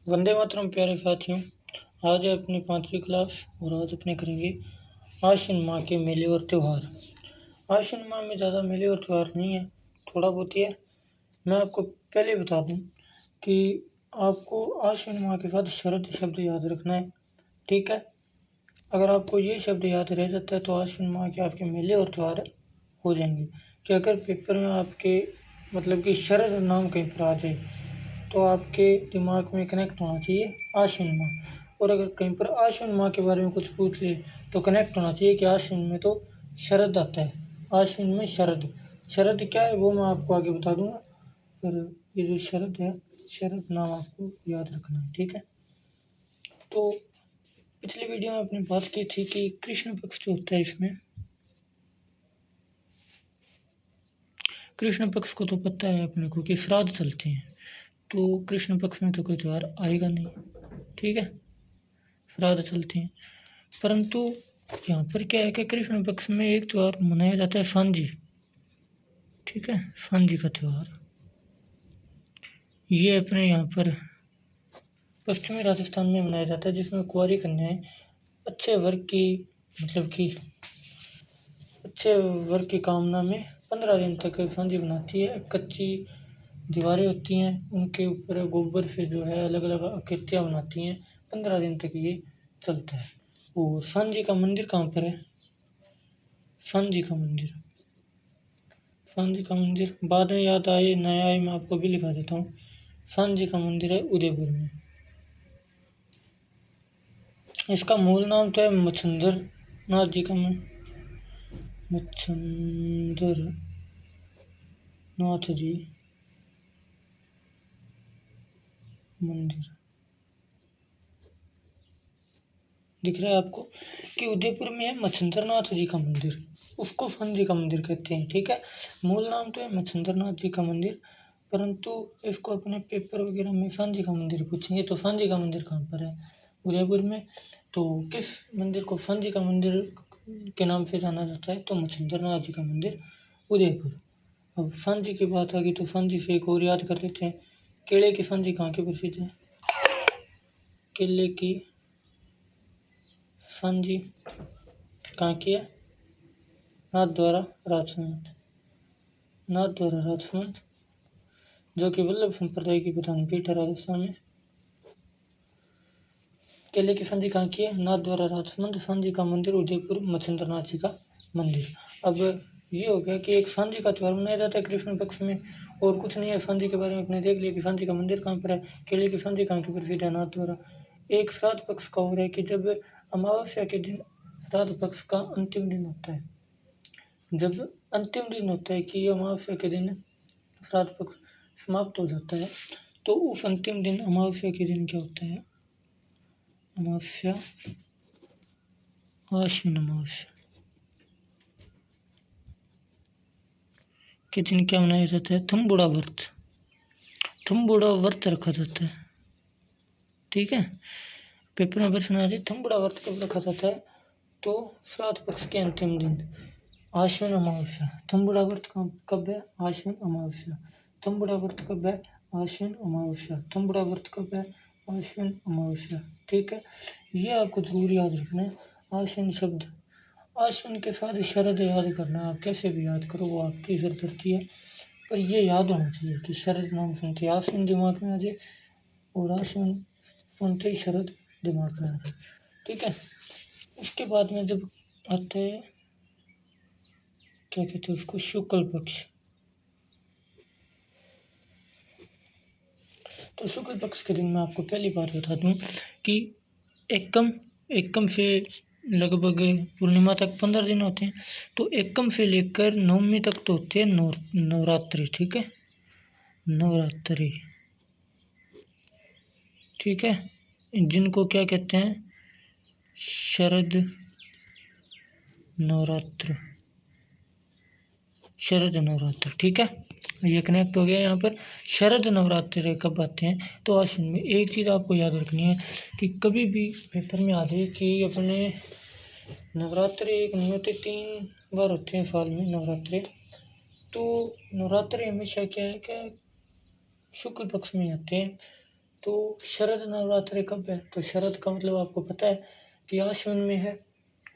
वंदे मातरम प्यारे साथियों। आज है अपनी 5वीं क्लास और आज अपने करेंगे आश्विन माह के मेले और त्यौहार। आश्विन माह में ज़्यादा मेले और त्यौहार नहीं है, थोड़ा बहुत ही है। मैं आपको पहले बता दूं कि आपको आश्विन माह के साथ शरद शब्द याद रखना है, ठीक है। अगर आपको ये शब्द याद रह जाता है तो आश्विन माह के आपके मेले और त्यौहार हो जाएंगे। कि अगर पेपर में आपके मतलब कि शरद नाम कहीं पर आ जाए तो आपके दिमाग में कनेक्ट होना चाहिए आश्विन माह। और अगर कहीं पर आश्विन माह के बारे में कुछ पूछ ले तो कनेक्ट होना चाहिए कि आश्विन में तो शरद आता है, आश्विन में शरद। शरद क्या है वो मैं आपको आगे बता दूंगा, पर ये जो शरद है, शरद नाम आपको याद रखना है, ठीक है। तो पिछली वीडियो में अपने बात की थी कि कृष्ण पक्ष जो होता है, इसमें कृष्ण पक्ष को तो पता है अपने को कि श्राद्ध चलते हैं, तो कृष्ण पक्ष में तो कोई त्यौहार आएगा नहीं, ठीक है, श्राद्ध चलते हैं। परंतु यहाँ पर क्या है कि कृष्ण पक्ष में एक त्यौहार मनाया जाता है सांझी, ठीक है, सांझी का त्यौहार। ये अपने यहाँ पर पश्चिमी राजस्थान में मनाया जाता है, जिसमें कुंवारी कन्याएं अच्छे वर्ग की मतलब कि अच्छे वर्ग की कामना में 15 दिन तक सांझी बनाती है। कच्ची दीवारें होती हैं, उनके ऊपर गोबर से जो है अलग अलग आकृतियाँ बनाती हैं। 15 दिन तक ये चलता है। और सांझी का मंदिर कहाँ पर है? सांझी का मंदिर, सांझी का मंदिर बाद में याद आए नया आए, मैं आपको भी लिखा देता हूँ। सांझी का मंदिर है उदयपुर में। इसका मूल नाम तो है मच्छंदर नाथ जी का मच्छंदर नाथ जी मंदिर दिख रहा है आपको कि उदयपुर में है मच्छंदर नाथ जी का मंदिर, उसको सांझी का मंदिर कहते हैं, ठीक है। मूल नाम तो है मच्छंदर नाथ जी का मंदिर, परंतु इसको अपने पेपर वगैरह में सांझी का मंदिर पूछेंगे तो सांझी का मंदिर कहाँ पर है? उदयपुर में। तो किस मंदिर को सांझी का मंदिर के नाम से जाना जाता है? तो मच्छंदर नाथ जी का मंदिर उदयपुर। अब सांझी की बात आ गई तो सांझी से एक और याद कर लेते हैं, केले की सांझी कहाँ की प्रसिद्ध है? केले की सांझी कहाँ की है? नाथद्वारा राजसमंद, नाथद्वारा राजसमंद, जो कि वल्लभ संप्रदाय की प्रधान पीठ है राजस्थान में। केले की सांझी कहाँ की है? नाथद्वारा राजसमंद। सांझी का मंदिर उदयपुर, मच्छंदर नाथ जी का मंदिर। अब ये हो गया कि एक सांझी का त्यौहार मनाया जाता है कृष्ण पक्ष में, और कुछ नहीं है। सांझी के बारे में अपने देख लिया कि सांझी का मंदिर कहाँ पर है, केले की सांझी कहाँ की प्रसिद्ध है, नाथद्वारा। एक श्राद्ध पक्ष का हो रहा है कि जब अमावस्या के दिन श्राद्ध पक्ष का अंतिम दिन होता है, जब अंतिम दिन होता है कि अमावस्या के दिन श्राद्ध पक्ष समाप्त हो जाता है, तो उस अंतिम दिन अमावस्या के दिन क्या होता है? अमावस्या, आश्विन अमावस्या के दिन क्या मनाया जाता है? थम्बुड़ा व्रत, थम्बुड़ा व्रत रखा जाता है, ठीक है। पेपर में प्रश्न आ जाए थम्बुड़ा व्रत कब रखा जाता है? तो श्राद्ध पक्ष के अंतिम दिन, आश्विन अमावस्या। थम्बुड़ा व्रत कब है? आश्विन अमावस्या। थम्बुड़ा व्रत कब है? आश्विन अमावस्या। थम्बुड़ा व्रत कब है? आश्विन अमावस्या, ठीक है। ये आपको जरूर याद रखना है, आश्विन शब्द। आश्विन के साथ शरद याद करना है, आप कैसे भी याद करो वो आपकी सरदर्दी है, पर ये याद होना चाहिए कि शरद नाम सुनते आश्विन दिमाग में आ जाए, और आश्विन सुनते ही शरद दिमाग में आ जाए, ठीक है। उसके बाद में जब आते हैं क्या कहते हैं उसको, शुक्ल पक्ष। तो शुक्ल पक्ष के दिन मैं आपको पहली बात बता दूं कि एकम, एकम से लगभग पूर्णिमा तक 15 दिन होते हैं। तो एकम से लेकर नवमी तक तो होते हैं नवरात्रि, ठीक है, नवरात्रि, ठीक है, जिनको क्या कहते हैं? शरद नवरात्र, शरद नवरात्र, ठीक है। ये कनेक्ट हो गया यहाँ पर। शरद नवरात्र कब आते हैं? तो आश्विन में। एक चीज़ आपको याद रखनी है कि कभी भी पेपर में आ जाए कि अपने नवरात्रि एक नहीं होते, 3 बार होते हैं साल में नवरात्रि। तो नवरात्रि हमेशा क्या है कि शुक्ल पक्ष में आते हैं, तो शरद नवरात्रि कब है? तो शरद का मतलब आपको पता है कि आश्विन में है,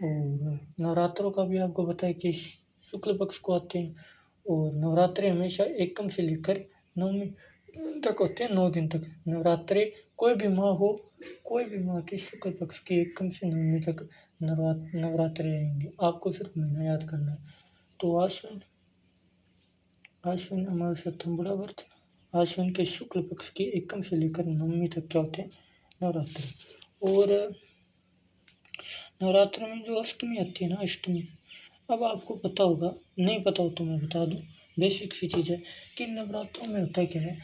और नवरात्रों का भी आपको पता है कि शुक्ल पक्ष को आते हैं। और नवरात्रि हमेशा एकम से लेकर नवमी तक होते हैं, 9 दिन तक नवरात्रि। कोई भी माह हो, कोई भी माह के शुक्ल पक्ष की एकम से नवमी तक नवरात्रि रहेंगे। आपको सिर्फ महीना याद करना है। तो आश्विन अमावस्या बुरा व्रत, आश्विन के शुक्ल पक्ष की एकम से लेकर नवमी तक क्या होते हैं? नवरात्रि। और नवरात्र में जो अष्टमी आती है ना, अष्टमी, अब आपको पता होगा, नहीं पता हो तो मैं बता दूं, बेसिक सी चीज़ है कि नवरात्रों में होता क्या है,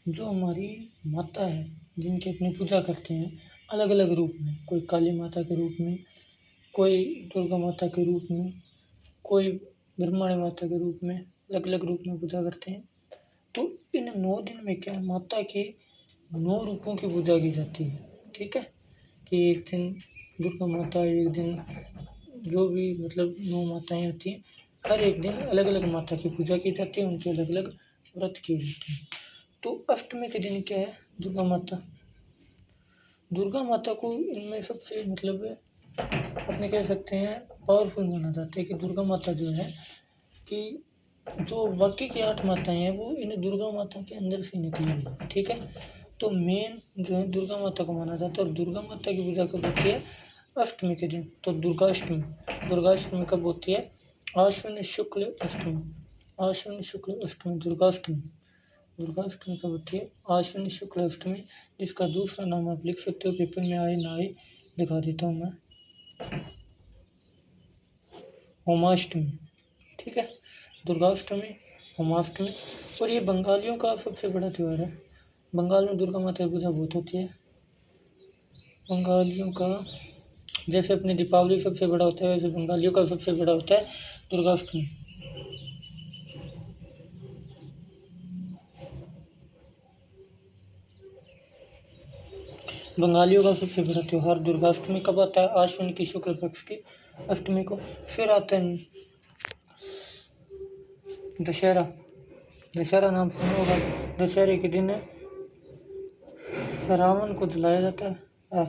जो हमारी माता है जिनकी अपनी पूजा करते हैं अलग अलग रूप में, कोई काली माता के रूप में, कोई दुर्गा माता के रूप में, कोई ब्रह्मणी माता के रूप में, अलग अलग रूप में पूजा करते हैं। तो इन 9 दिन में क्या है, माता के 9 रूपों की पूजा की जाती है। ठीक है, कि एक दिन दुर्गा माता, एक दिन जो भी मतलब 9 माताएं होती हैं, हर एक दिन अलग अलग माता की पूजा की जाती है, उनके अलग अलग व्रत किए जाते हैं। तो अष्टमी के दिन क्या है, दुर्गा माता को इनमें सबसे मतलब अपने कह सकते हैं पावरफुल माना जाता है। कि दुर्गा माता जो है, कि जो बाकी की 8 माताएं हैं वो इन दुर्गा माता के अंदर से निकली हुई है। ठीक है, तो मेन जो है दुर्गा माता को माना जाता है। और दुर्गा माता की पूजा कब होती है? अष्टमी के दिन। तो दुर्गाष्टमी कब होती है? आश्विन शुक्ल अष्टमी, आश्विन शुक्ल अष्टमी दुर्गाष्टमी कब होती है? आश्विन शुक्ल अष्टमी, जिसका दूसरा नाम आप लिख सकते हो, पेपर में आए ना आए दिखा देता हूँ मैं, होमाष्टमी। ठीक है, दुर्गाष्टमी, होमाष्टमी। और ये बंगालियों का सबसे बड़ा त्यौहार है। बंगाल में दुर्गा माता की पूजा बहुत होती है। बंगालियों का जैसे अपने दीपावली सबसे बड़ा होता है, वैसे बंगालियों का सबसे बड़ा होता है दुर्गाष्टमी। बंगालियों का सबसे बड़ा त्यौहार दुर्गाष्टमी कब आता है? आश्विन की शुक्ल पक्ष की अष्टमी को। फिर आता है दशहरा। दशहरा नाम सुना होगा। दशहरे के दिन रावण को जलाया जाता है।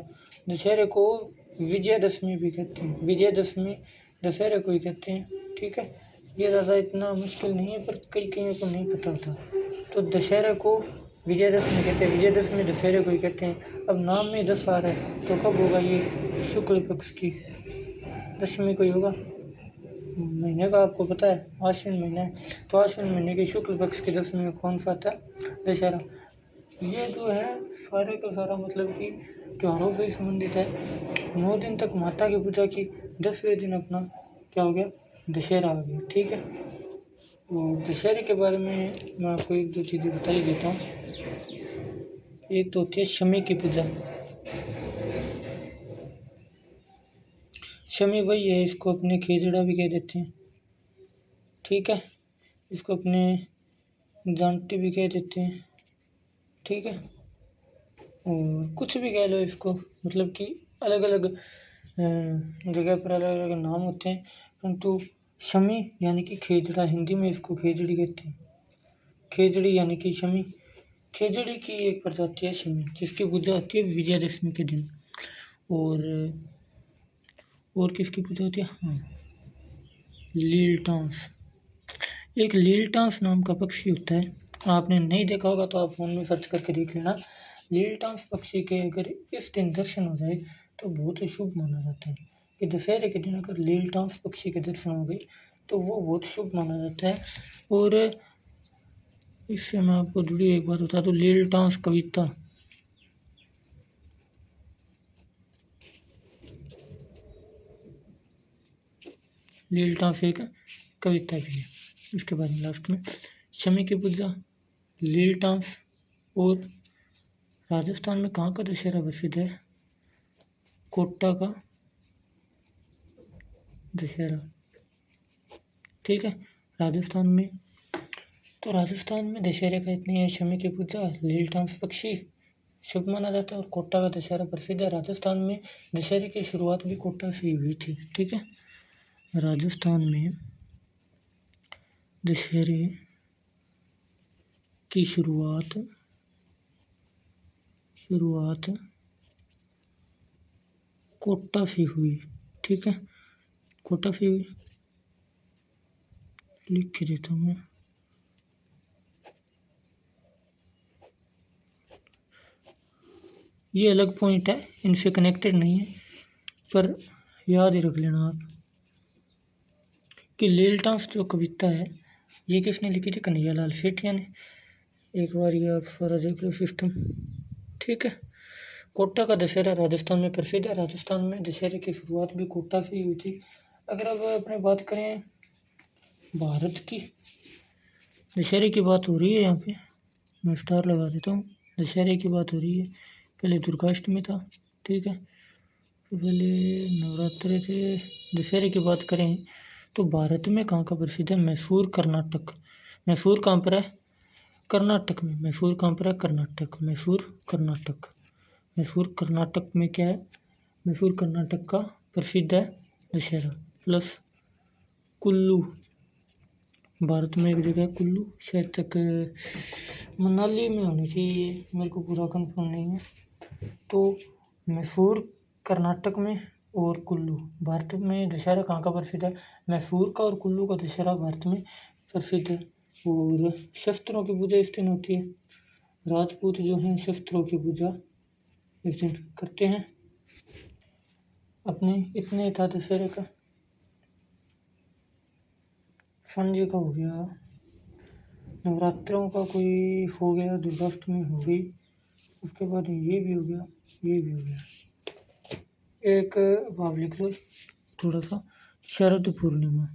दशहरे को विजयदशमी भी कहते हैं। विजयदशमी दशहरे को ही कहते हैं। ठीक है, ये ज़्यादा इतना मुश्किल नहीं है, पर कई कईयों को नहीं पता होता। तो दशहरे को विजयदशमी कहते हैं, विजयदशमी दशहरे को ही कहते हैं। अब नाम में 10 आ रहा है, तो कब होगा ये? शुक्ल पक्ष की दशमी को ही होगा। महीने का आपको पता है, आश्विन महीना है, तो आश्विन महीने की शुक्ल पक्ष की दशमी में कौन सा आता है? दशहरा। ये जो है सारे का सारा मतलब कि त्योहारों से ही संबंधित है। 9 दिन तक माता की पूजा की, 10वें दिन अपना क्या हो गया? दशहरा आ गया। ठीक है, और दशहरे के बारे में मैं आपको 1-2 चीज़ें बता ही देता हूँ। एक तो होती है शमी की पूजा। शमी वही है, इसको अपने खेजड़ा भी कह देते हैं। ठीक है, इसको अपने जानटी भी कह देते हैं। ठीक है, और कुछ भी कह लो इसको, मतलब कि अलग अलग जगह पर अलग अलग नाम होते हैं, परंतु शमी यानी कि खेजड़ा, हिंदी में इसको खेजड़ी कहते हैं। खेजड़ी यानी कि शमी, खेजड़ी की एक प्रजाति है शमी, जिसकी पूजा होती है विजयदशमी के दिन। और किसकी पूजा होती है? हाँ, लीलटांस। एक लीलटांस नाम का पक्षी होता है, आपने नहीं देखा होगा तो आप फोन में सर्च करके देख लेना। लीलटांस पक्षी के अगर इस दिन दर्शन हो जाए तो बहुत ही शुभ माना जाता है। कि दशहरे के दिन अगर लीलटांस पक्षी के दर्शन हो गए तो वो बहुत शुभ माना जाता है। और इससे मैं आपको जुड़ी एक बात बता दूँ, लीलटांस कविता, लीलटांस एक कविता भी है। इसके बाद में लास्ट में शमी की पूजा, लीलटांस। और राजस्थान में कहाँ का दशहरा प्रसिद्ध है? कोटा का दशहरा। ठीक है, राजस्थान में, तो राजस्थान में दशहरे का इतनी है, शमी की पूजा, लीलटांस पक्षी शुभ माना जाता है, और कोटा का दशहरा प्रसिद्ध है। राजस्थान में दशहरे की शुरुआत भी कोटा से ही हुई थी। ठीक है, राजस्थान में दशहरे की शुरुआत शुरुआत कोटा से हुई। ठीक है, कोटा से हुई, लिख के देता हूँ मैं। ये अलग पॉइंट है, इनसे कनेक्टेड नहीं है, पर याद ही रख लेना आप कि लीलटास जो कविता है ये किसने लिखी थी? कन्हैयालाल सेठिया ने। एक बार ये आप सारा देख लो सिस्टम। ठीक है, कोटा का दशहरा राजस्थान में प्रसिद्ध है। राजस्थान में दशहरे की शुरुआत भी कोटा से ही हुई थी। अगर अब अपने बात करें भारत की, दशहरे की बात हो रही है, यहाँ पे मैं स्टार लगा देता हूँ। दशहरे की बात हो रही है, पहले दुर्गाष्टमी था। ठीक है, तो पहले नवरात्रे थे। दशहरे की बात करें तो भारत में कहाँ का प्रसिद्ध है? मैसूर, कर्नाटक। मैसूर कहाँ पर है? कर्नाटक में। मैसूर कहाँ पर है? कर्नाटक। मैसूर कर्नाटक। मैसूर कर्नाटक में क्या है? मैसूर कर्नाटक का प्रसिद्ध है दशहरा। प्लस कुल्लू, भारत में एक जगह है कुल्लू, शायद तक मनाली में होनी चाहिए, मेरे को पूरा कंफर्म नहीं है। तो मैसूर कर्नाटक में और कुल्लू भारत में। दशहरा कहाँ का प्रसिद्ध है? मैसूर का और कुल्लू का दशहरा भारत में प्रसिद्ध है। और शस्त्रों की पूजा इस दिन होती है। राजपूत जो हैं शस्त्रों की पूजा इस दिन करते हैं। अपने इतने था दशहरे का। संजय का हो गया, नवरात्रों का कोई हो गया, दुर्गाष्टमी हो गई, उसके बाद ये भी हो गया, ये भी हो गया। एक भाव लिख लो थोड़ा सा, शरद पूर्णिमा।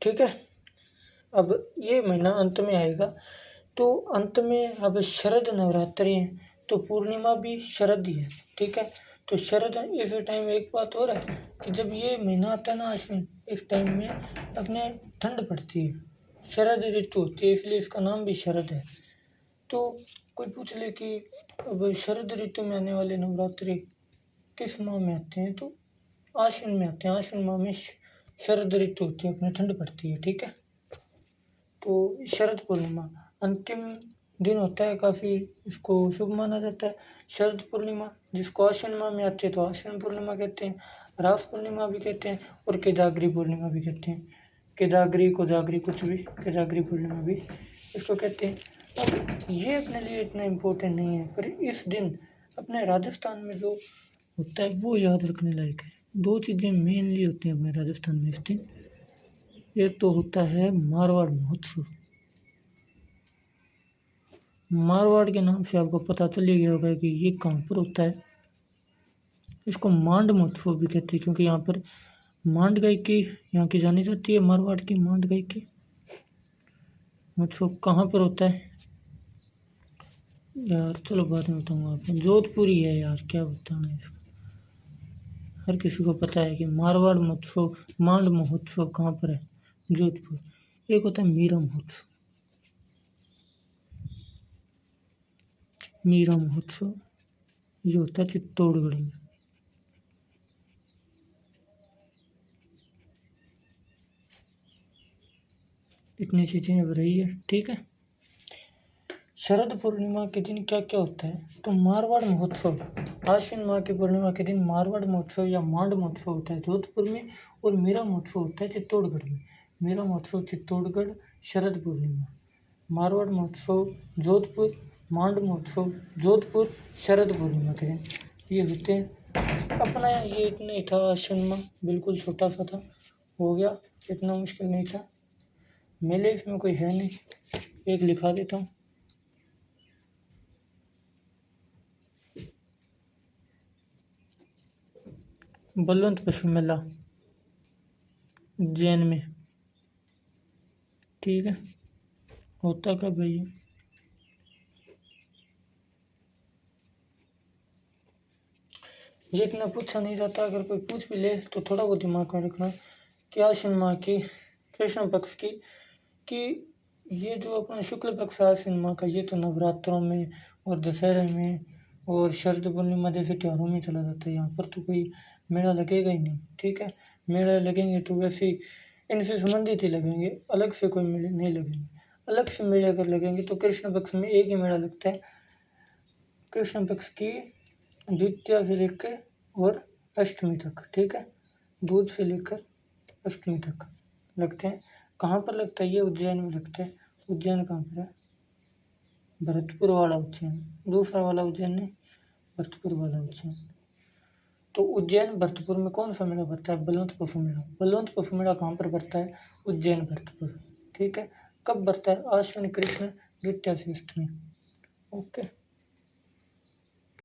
ठीक है, अब ये महीना अंत में आएगा, तो अंत में अब शरद नवरात्रि है, तो पूर्णिमा भी शरद ही है। ठीक है, तो शरद इस टाइम एक बात और है कि जब ये महीना आता है ना आश्विन, इस टाइम में अपने ठंड पड़ती है, शरद ऋतु होती है, इसलिए इसका नाम भी शरद है। तो कोई पूछ ले कि अब शरद ऋतु में आने वाले नवरात्रि किस माह में आते हैं, तो आश्विन में आते हैं। आश्विन माह में शरद ऋतु होती है, अपने ठंड पड़ती है। ठीक है, तो शरद पूर्णिमा अंतिम दिन होता है, काफ़ी इसको शुभ माना जाता है। शरद पूर्णिमा जिसको आश्विन माह में आती है तो आश्विन पूर्णिमा कहते हैं, रास पूर्णिमा भी कहते हैं, और केदाग्री पूर्णिमा भी कहते हैं। केदाग्री कोजागरी कुछ भी, केदाग्री पूर्णिमा भी इसको कहते हैं। अब ये अपने लिए इतना इम्पोर्टेंट नहीं है, पर इस दिन अपने राजस्थान में जो होता है वो याद रखने लायक है। दो चीज़ें मेनली होती हैं अपने राजस्थान में इस दिन। एक तो होता है मारवाड़ महोत्सव। मारवाड़ के नाम से आपको पता चल ही गया होगा कि ये कहाँ पर होता है। इसको मांड महोत्सव भी कहते हैं, क्योंकि यहाँ पर मांड गायकी यहाँ की जानी जाती है। मारवाड़ की मांड गायकी महोत्सव कहाँ पर होता है यार? चलो बाद में बताऊँगा आपको। जोधपुर ही है यार, क्या बताना है इसका। हर किसी को पता है कि मारवाड़ महोत्सव, मांड महोत्सव कहाँ पर है? जोधपुर। एक होता है मीरा महोत्सव। मीरा महोत्सव ये होता है चित्तौड़गढ़ में। इतनी चीज़ें अब रही है। ठीक है, शरद पूर्णिमा के दिन क्या क्या होता है? तो मारवाड़ महोत्सव, आश्विन माह की पूर्णिमा के दिन मारवाड़ महोत्सव या मांड महोत्सव होता है जोधपुर में, और मेरा महोत्सव होता है चित्तौड़गढ़ में। मेरा महोत्सव चित्तौड़गढ़, शरद पूर्णिमा। मारवाड़ महोत्सव जोधपुर, मांड महोत्सव जोधपुर, शरद पूर्णिमा के दिन ये होते हैं। अपना ये इतना ही था आश्विन माह, बिल्कुल छोटा सा था, हो गया, इतना मुश्किल नहीं था। मेले इसमें कोई है नहीं, एक लिखा देता हूँ। बलवंत पशु मेला उज्जैन में। ठीक है, होता कब है ये इतना पूछा नहीं जाता। अगर कोई पूछ भी ले तो थोड़ा बहुत दिमाग में रखना कि आश्विन माह की कृष्ण पक्ष की कि ये जो अपना शुक्ल पक्ष है आश्विन माह का, ये तो नवरात्रों में और दशहरे में और शरद पूर्णिमा जैसे त्योहारों में चला जाता है। यहाँ पर तो कोई मेला लगेगा ही नहीं। ठीक है, मेला लगेंगे तो वैसे ही इनसे संबंधित ही लगेंगे, अलग से कोई मेले नहीं लगेंगे। अलग से मेले अगर लगेंगे तो कृष्ण पक्ष में एक ही मेला लगता है, कृष्ण पक्ष की द्वितीया से लेकर और अष्टमी तक। ठीक है, दूज से लेकर अष्टमी तक लगते हैं। कहाँ पर लगता है ये? उज्जैन में लगता है। उज्जैन कहाँ पर है? भरतपुर वाला उज्जैन, दूसरा वाला उज्जैन नहीं, भरतपुर वाला उज्जैन। तो उज्जैन भरतपुर में कौन सा मेला भरता है? बलवंत पशु मेला। बलवंत पशु मेला कहाँ पर भरता है? उज्जैन भरतपुर। ठीक है, कब भरता है? आश्विन कृष्ण द्वितीया से अष्टमी। ओके।